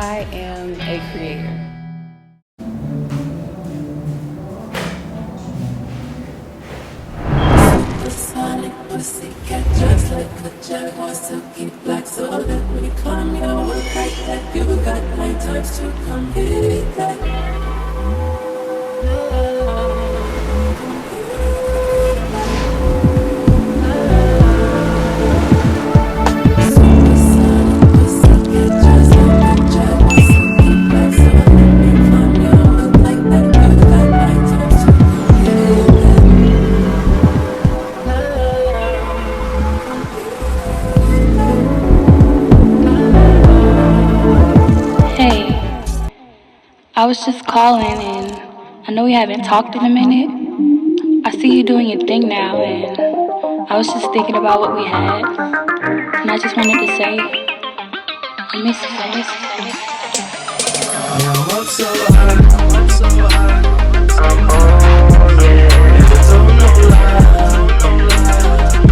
I am a creator. Supersonic pussycat, just like the Jaguar, silky black. So let me calm you like that. You got 9 times to come hit that. I was just calling, and I know we haven't talked in a minute. I see you doing your thing now, and I was just thinking about what we had, and I just wanted to say, I miss you. Now I'm so high, I'm on it. Never told no lie,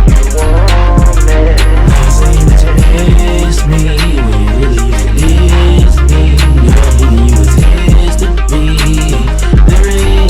you want it. You say that you miss me, when you really used to miss me. Girl, you was his to be. There ain't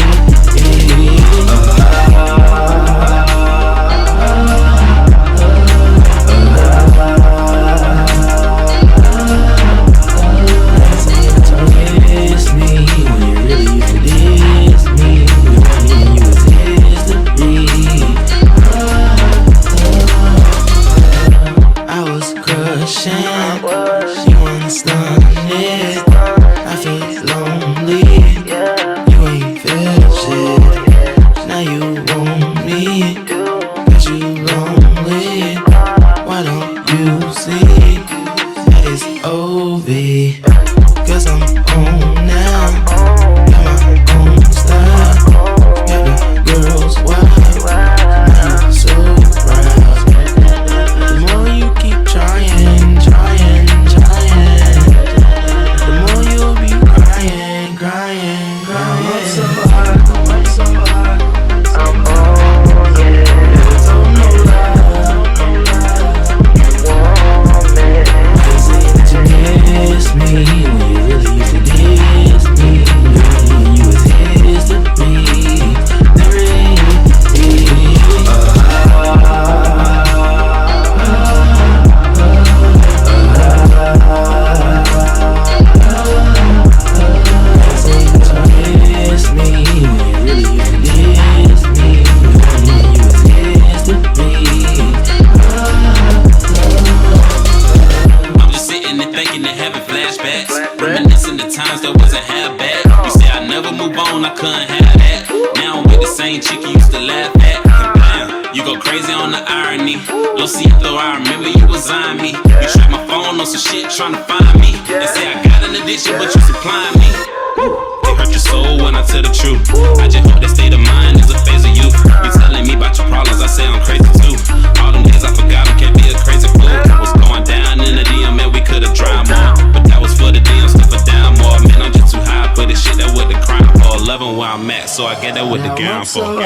trying to find me and say I got an addiction, but you supplying me. It hurt your soul when I tell the truth. I just hope that state of mind is a phase of youth. You telling me about your problems, I say I'm crazy too. All them days I forgot I can't be a crazy fool. What's going down in the DM, man, we could've tried more, but that was for the DM, stuff for down more. Man, I'm just too high for this shit, that what the crime for. Loving where I'm at, so I get that with the gown for.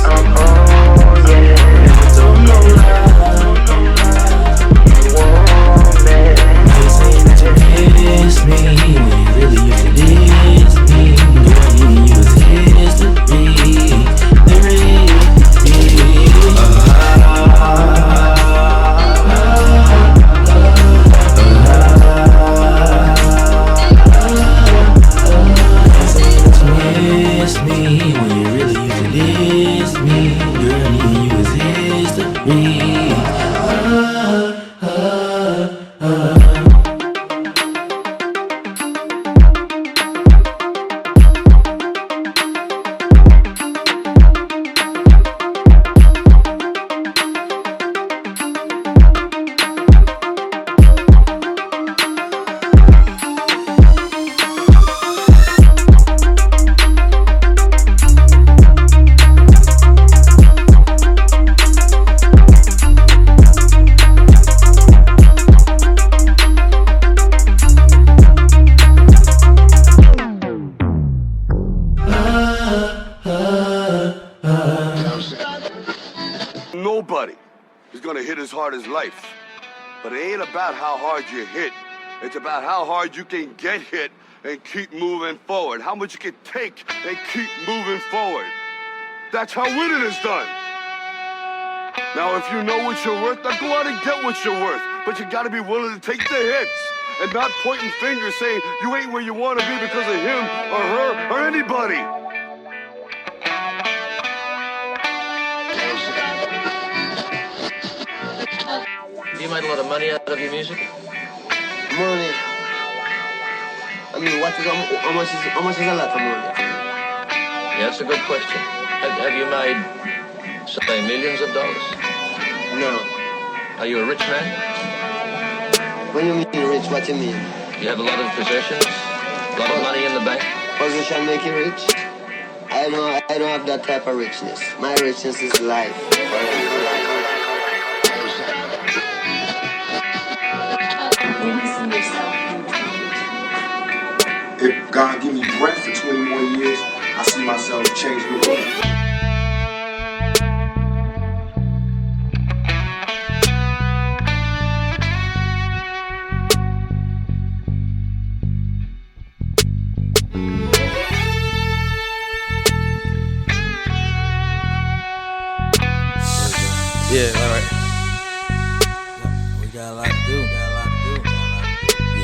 I'm on it, never told no lie. Miss me, when you really used to diss me. Girl, you was his to be. There ain't miss me, when you really used to diss me. Girl, you was his to be. Nobody is gonna hit as hard as life. But it ain't about how hard you hit. It's about how hard you can get hit and keep moving forward. How much you can take and keep moving forward. That's how winning is done. Now, if you know what you're worth, now go out and get what you're worth. But you gotta be willing to take the hits and not pointing fingers saying you ain't where you wanna be because of him or her or anybody. You made a lot of money out of your music? Money. I mean, how much is a lot of money? Yeah, that's a good question. Have you made, say, millions of dollars? No. Are you a rich man? When you mean rich, what you mean? You have a lot of possessions? A lot of money in the bank? Position make you rich? I don't have that type of richness. My richness is life. If God give me breath for 20 more years, I see myself change the world. Yeah, alright. We got a lot to do.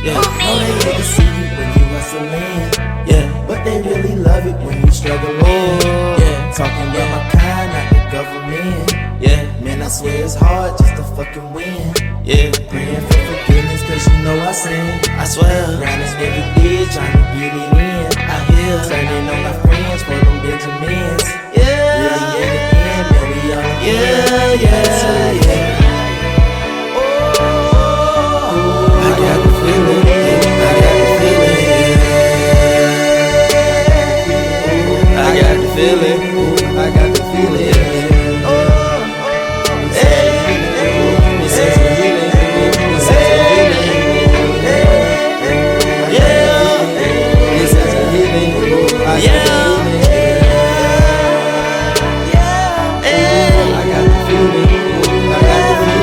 Yeah. Know they hate to see you when you hustling. Yeah. But they really love it when you struggling. Yeah. Talking about my kind, not the government. Yeah. Man, I swear it's hard just to fucking win. Yeah. Praying for forgiveness cause you know I sin. I swear. Grinding every day trying to get it in. I hear. Turning on my friends for them Benjamins. Yeah. Really in the end, man, we all yeah, yeah, yeah. I got the feeling, I got the feeling, I got the feeling, I got the feeling. This is a healing, this is a healing. Yeah, this is a healing. I got the feeling. I got the feeling, I got the feeling.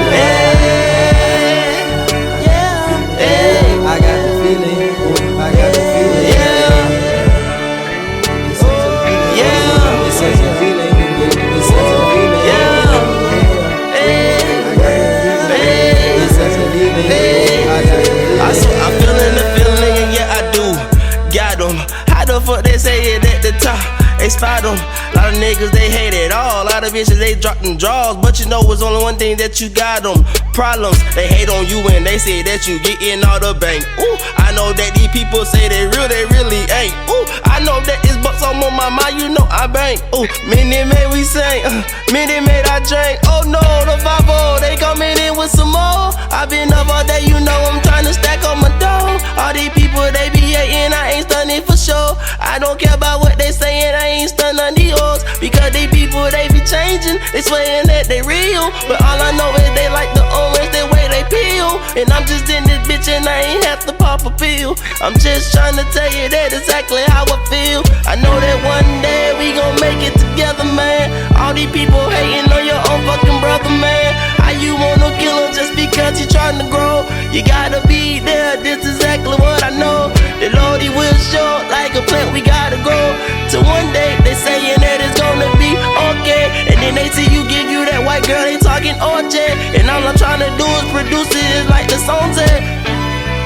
I got the feeling, I got the feeling, yeah. This is a feeling, this is a feeling, yeah. I got the feeling, this is a feeling, I got the feeling. I'm feeling the feeling, and yeah, I do. Got them. How the fuck they say it at the top? They spot them. Lot of niggas, they hate it all. Lot of bitches, they drop them draws. But you know it's only one thing that you got them. Problems, they hate on you and they say that you getting all the bank. Ooh, I know that these people say they really ain't. Ooh, I know that it's bucks on my mind, you know I bank. Ooh, Minute Maid we sing, Minute Maid I drink. Oh no, the 5-0, they coming in with some more. I been up all day, you know I'm trying to stack on my dough. All these people, they be hating, I ain't stunning for sure. I don't care about what they saying, I ain't stunning on the odds. Because they people, they be changing, they swearing that they real. But all I know is they like the orange, the way they peel. And I'm just in this bitch and I ain't have to pop a pill. I'm just trying to tell you that exactly how I feel. I know that one day we gon' make it together, man. All these people hating on your own fucking brother, man. How you wanna kill him just because he trying to grow? You gotta be there, this is exactly what I know. The Lord, he will show like a plant we gotta grow. To one day, they saying that it's gonna be okay. And then they see you give you that white girl, they talking OJ. And all I'm trying to do is produce it like the song said.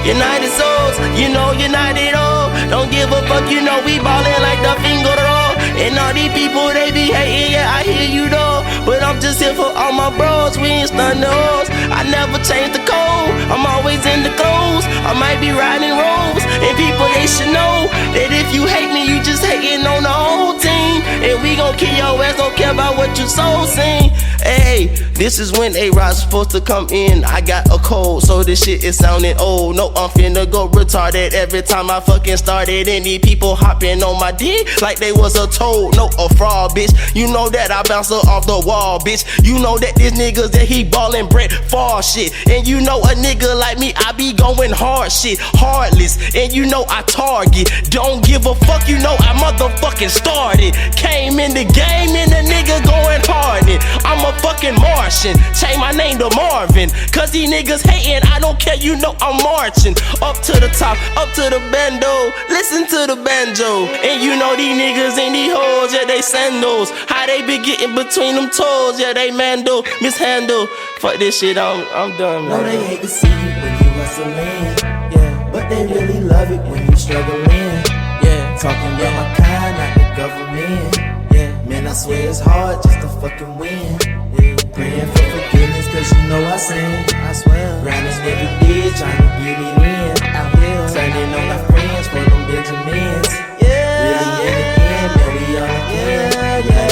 United souls, you know united all. Don't give a fuck, you know we ballin' like the finger roll. And all these people, they be hating, yeah, I hear you though. But I'm just here for all my bros, we ain't stunning hoes. I never change the code, I'm always in the clothes. I might be riding robes, and people, they should know that if you hate me, you just hating on the whole team. And we gon' kill your ass, don't care about what you soul sing. Hey, this is when A-Rod's supposed to come in. I got a cold, so this shit is sounding old. No, I'm finna go retarded every time I fucking started. And these people hopping on my dick like they was a toad, no, a fraud, bitch. You know that I bounce her off the wall, bitch. You know that this niggas that he ballin' Brett Favre shit. And you know a nigga like me, I be going hard shit, heartless. And you know I target, don't give a fuck, you know I motherfucking started. Came in the game and the nigga going hard. I'm a motherfucking Martian. Change my name to Marvin, cause these niggas hating, I don't care, you know I'm marching. Up to the top, up to the bando, listen to the banjo. And you know these niggas and these hoes, yeah, they sandals. How they be getting between them toes, yeah, they mando, mishandle. Fuck this shit, I'm done, man. No, they hate to see you when you hustling, yeah, but they really love it when you struggling, yeah. Talking about my kind, not the government, yeah. Man, I swear it's hard just to fucking win, yeah. Praying for forgiveness cause you know I sin, I swear. Grinding every day, trying to get it in, out here. Turning on my friends for them Benjamins, yeah. Really in the end, man, we all can, yeah.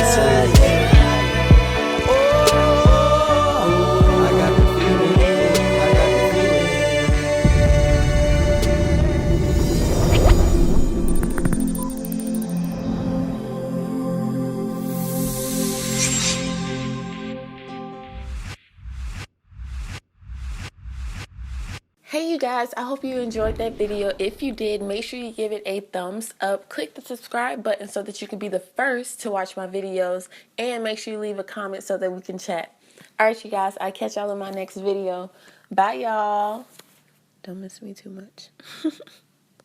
Hey you guys, I hope you enjoyed that video. If you did, make sure you give it a thumbs up. Click the subscribe button so that you can be the first to watch my videos. And make sure you leave a comment so that we can chat. Alright you guys, I'll catch y'all in my next video. Bye y'all. Don't miss me too much.